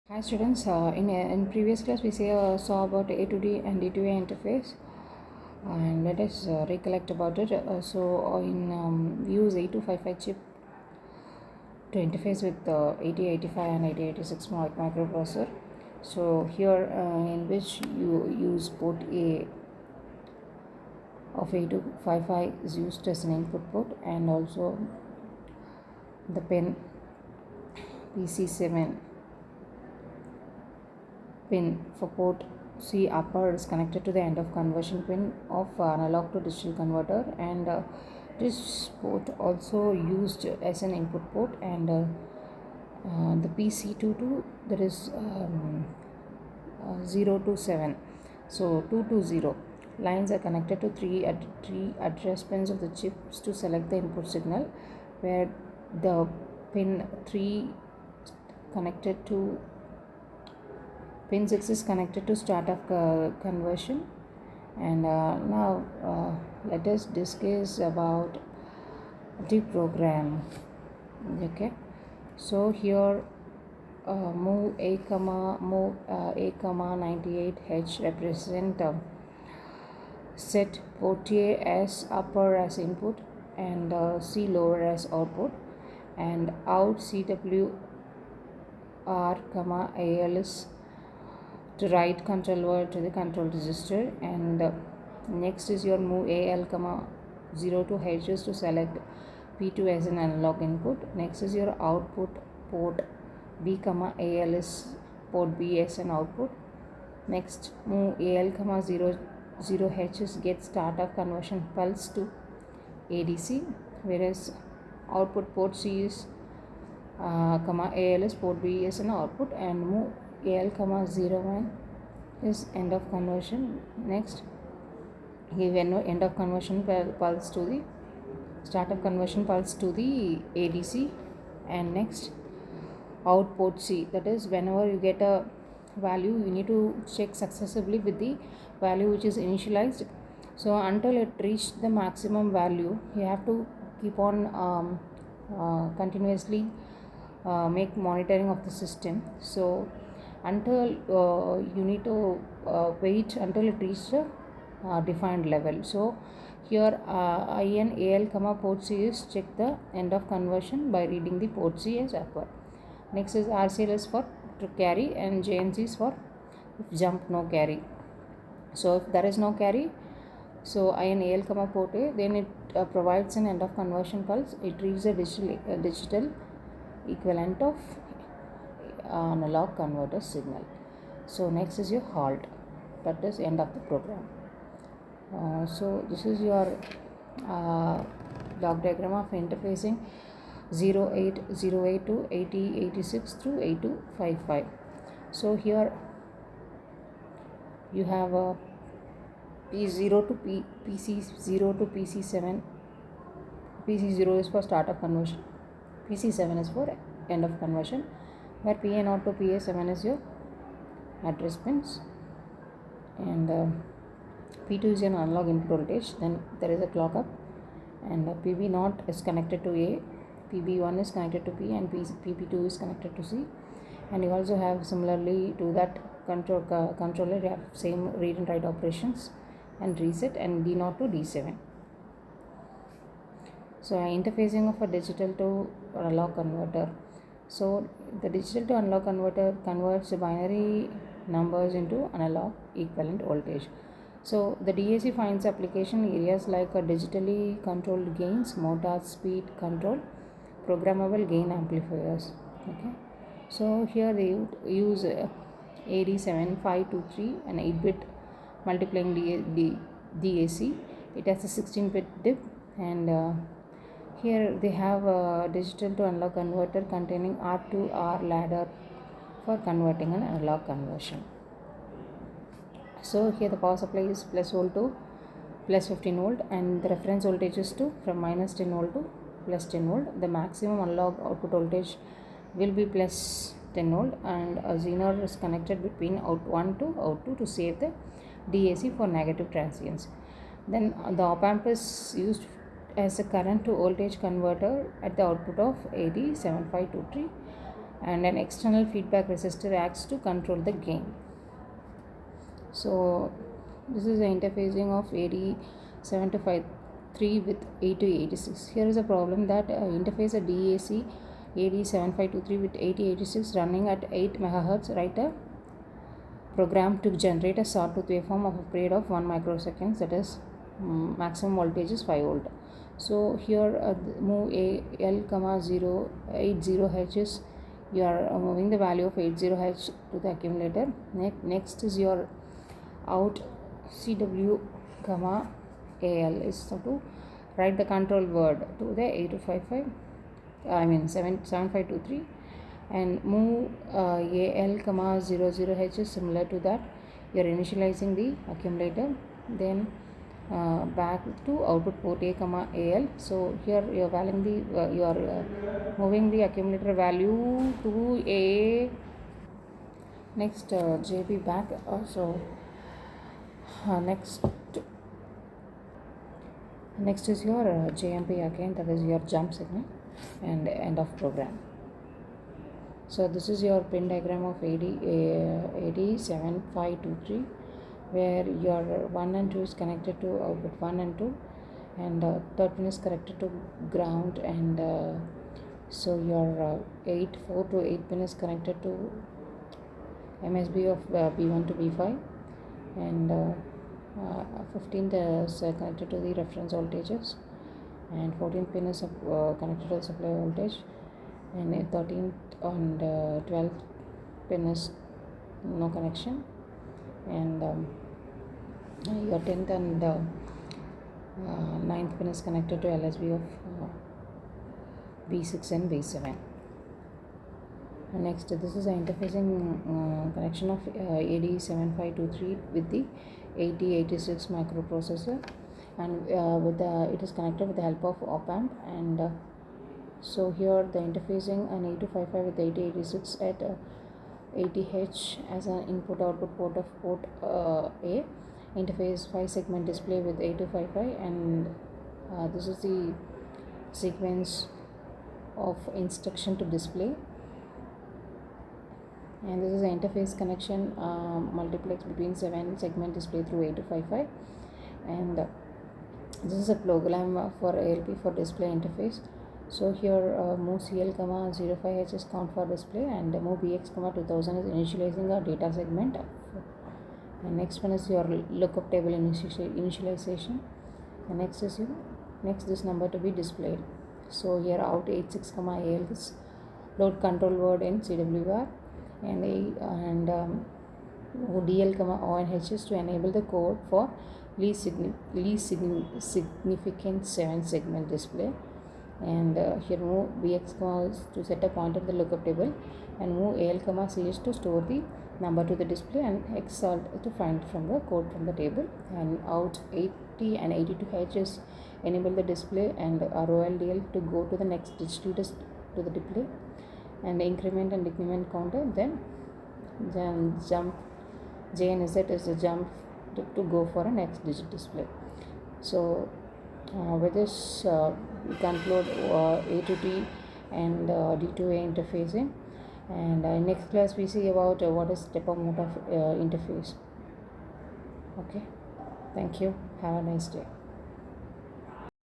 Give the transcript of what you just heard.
Hi students, in previous class we saw about A to D and D to A interface, and let us recollect about it. We use 8255 chip to interface with 8085 and 8086 microprocessor. So here in which you use port A of 8255 is used as an input port, and also the PC7 pin for port C upper is connected to the end of conversion pin of analog to digital converter, and this port also used as an input port, and the PC22, that is 0 to 7, so 2 to 0 lines are connected to three address pins of the chips to select the input signal, where the pin 3 connected to pin 6 is connected to start of conversion. And now let us discuss about the program. Okay, so here move a comma 98h represent set port A as upper as input, and C lower as output, and out CWR comma AL is to write control word to the control register, and next is your move AL comma 0 to H is to select P2 as an analog input. Next is your output port B comma AL is port B as an output. Next move AL comma 0 H is get start of conversion pulse to ADC, whereas output port C is comma AL is port B as an output, and move AL comma 01 is end of conversion. Next give end of conversion pulse to the start of conversion pulse to the ADC, and next output C, that is whenever you get a value you need to check successively with the value which is initialized. So until it reached the maximum value you have to keep on continuously make monitoring of the system. So until you need to wait until it reaches a defined level. So here IN AL comma port C is check the end of conversion by reading the port C as upper. Next is RCLS for to carry, and JNC is for if jump no carry. So if there is no carry, so IN AL comma port A, then it provides an end of conversion pulse. It reads a digital equivalent of analog converter signal. So next is your halt, that is end of the program. So this is your block diagram of interfacing 0808 to 8086 through 8255. So here you have a P0 to PC0 to PC7. PC0 is for start of conversion, PC7 is for end of conversion, where PA0 to PA7 is your address pins, and P2 is an analog input voltage. Then there is a clock up, and PB0 is connected to A, PB1 is connected to P, and PB2 is connected to C. And you also have similarly to that controller you have same read and write operations and reset, and D0 to D7. So interfacing of a digital to analog converter. So the digital to analog converter converts the binary numbers into analog equivalent voltage. So the DAC finds application areas like digitally controlled gains, motor speed control, programmable gain amplifiers. Okay, so here they use AD7523, an 8-bit multiplying DAC. It has a 16-bit DIP, and here they have a digital to analog converter containing R to R ladder for converting an analog conversion. So here the power supply is plus volt to plus 15 volt, and the reference voltage is to from minus 10 volt to plus 10 volt. The maximum analog output voltage will be plus 10 volt, and a zener is connected between out 1 to out 2 to save the DAC for negative transients. Then the op amp is used as a current to voltage converter at the output of AD7523, and an external feedback resistor acts to control the gain. So this is the interfacing of 8753 with 8086. Here is a problem that interface a DAC 807523 with 8086 running at 8 MHz. Write a program to generate a sawtooth waveform of a period of 1 microseconds, that is maximum voltage is 5 volt. So here move AL, 80 Hz, you are moving the value of 80 Hz to the accumulator. Next is your out CW, AL is to write the control word to the 7523 and move AL, 00H is similar to that. You are initializing the accumulator, then back to output port A, AL. So here you are moving the accumulator value to A. Next JB back. Next is your JMP again, that is your jump signal and end of program. So this is your pin diagram of 807523, where your 1 and 2 is connected to output 1 and 2, and third pin is connected to ground, and so your 4 to 8 pin is connected to MSB of B1 to B5, and 15th is connected to the reference voltages, and 14th pin is connected to the supply voltage, and 13th and 12th pin is no connection, and your 10th and 9th pin is connected to LSB of B6 and B7. Next, this is an interfacing connection of 807523 with the 8086 microprocessor, and it is connected with the help of op-amp, and so here the interfacing an 8255 with 8086 at 80H as an input output port of port A, interface 5 segment display with 8255, and this is the sequence of instruction to display, and this is the interface connection multiplex between 7 segment display through 8255, and this is a program for ALP for display interface. So here move CL, 05H is count for display, and move BX, 2000 is initializing a data segment, and next one is your lookup table initialization, and next is this number to be displayed. So here out 86, AL, this load control word in CWR, and DL, ONH is to enable the code for least significant 7 segment display, and here move BX, is to set a pointer to the lookup table, and move AL, CH to store the number to the display, and X to find from the code from the table, and out 80 and 82H is enable the display, and ROLDL to go to the next digital to the display, and increment and decrement counter, then jump J and Z is a jump to go for a next digit display. So with this we conclude A to T and D to A interfacing, and in next class we see about what is step of motor interface. Okay, thank you, have a nice day.